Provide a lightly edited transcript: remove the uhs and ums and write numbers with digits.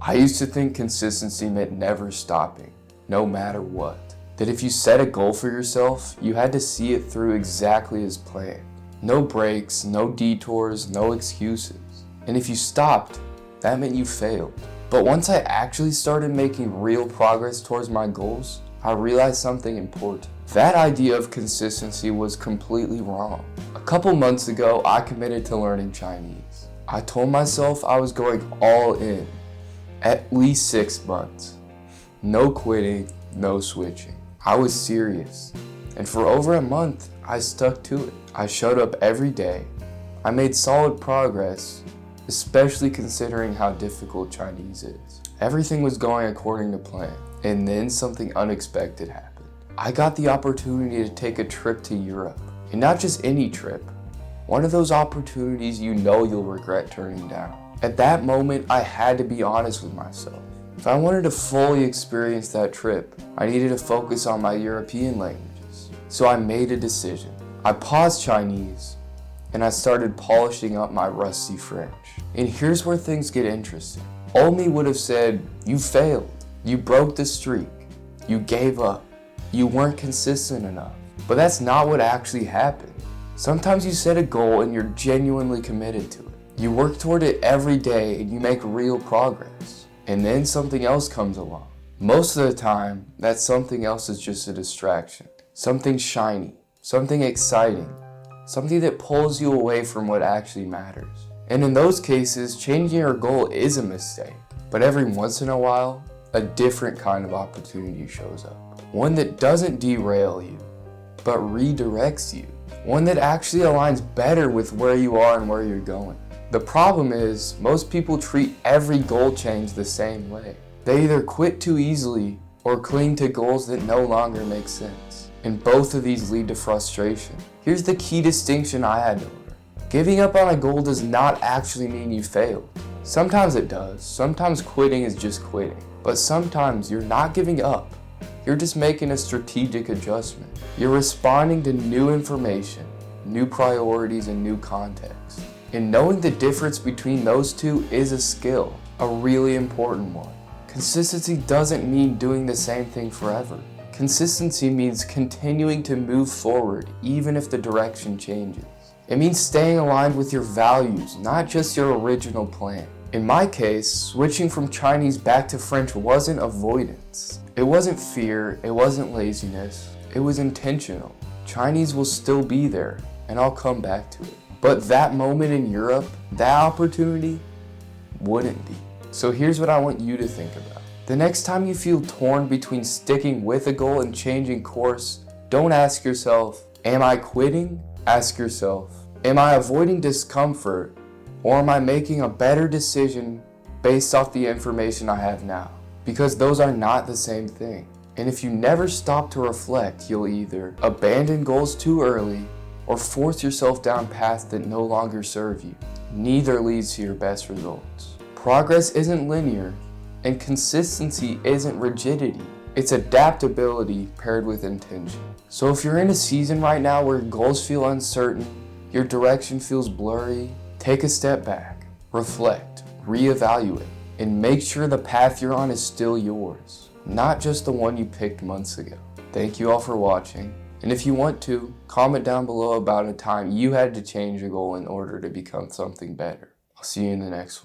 I used to think consistency meant never stopping, no matter what. That if you set a goal for yourself, you had to see it through exactly as planned. No breaks, no detours, no excuses. And if you stopped, that meant you failed. But once I actually started making real progress towards my goals, I realized something important. That idea of consistency was completely wrong. A couple months ago, I committed to learning Chinese. I told myself I was going all in, at least 6 months. No quitting, no switching. I was serious. And for over a month, I stuck to it. I showed up every day. I made solid progress, especially considering how difficult Chinese is. Everything was going according to plan, and then something unexpected happened. I got the opportunity to take a trip to Europe, and not just any trip, one of those opportunities you know you'll regret turning down. At that moment, I had to be honest with myself. If I wanted to fully experience that trip, I needed to focus on my European languages. So I made a decision. I paused Chinese, and I started polishing up my rusty French. And here's where things get interesting. Old me would have said, you failed, you broke the streak, you gave up, you weren't consistent enough. But that's not what actually happened. Sometimes you set a goal and you're genuinely committed to it. You work toward it every day and you make real progress. And then something else comes along. Most of the time, that something else is just a distraction. Something shiny, something exciting, something that pulls you away from what actually matters. And in those cases, changing your goal is a mistake. But every once in a while, a different kind of opportunity shows up. One that doesn't derail you, but redirects you. One that actually aligns better with where you are and where you're going. The problem is, most people treat every goal change the same way. They either quit too easily or cling to goals that no longer make sense. And both of these lead to frustration. Here's the key distinction I had to learn. Giving up on a goal does not actually mean you failed. Sometimes it does. Sometimes quitting is just quitting. But sometimes you're not giving up. You're just making a strategic adjustment. You're responding to new information, new priorities, and new context. And knowing the difference between those two is a skill, a really important one. Consistency doesn't mean doing the same thing forever. Consistency means continuing to move forward even if the direction changes. It means staying aligned with your values, not just your original plan. In my case, switching from Chinese back to French wasn't avoidance. It wasn't fear, it wasn't laziness, it was intentional. Chinese will still be there, and I'll come back to it. But that moment in Europe, that opportunity, wouldn't be. So here's what I want you to think about. The next time you feel torn between sticking with a goal and changing course, don't ask yourself, am I quitting? Ask yourself, am I avoiding discomfort, or am I making a better decision based off the information I have now? Because those are not the same thing. And if you never stop to reflect, you'll either abandon goals too early or force yourself down paths that no longer serve you. Neither leads to your best results. Progress isn't linear, and consistency isn't rigidity. It's adaptability paired with intention. So if you're in a season right now where goals feel uncertain, your direction feels blurry, take a step back, reflect, reevaluate, and make sure the path you're on is still yours, not just the one you picked months ago. Thank you all for watching. And if you want to, comment down below about a time you had to change your goal in order to become something better. I'll see you in the next one.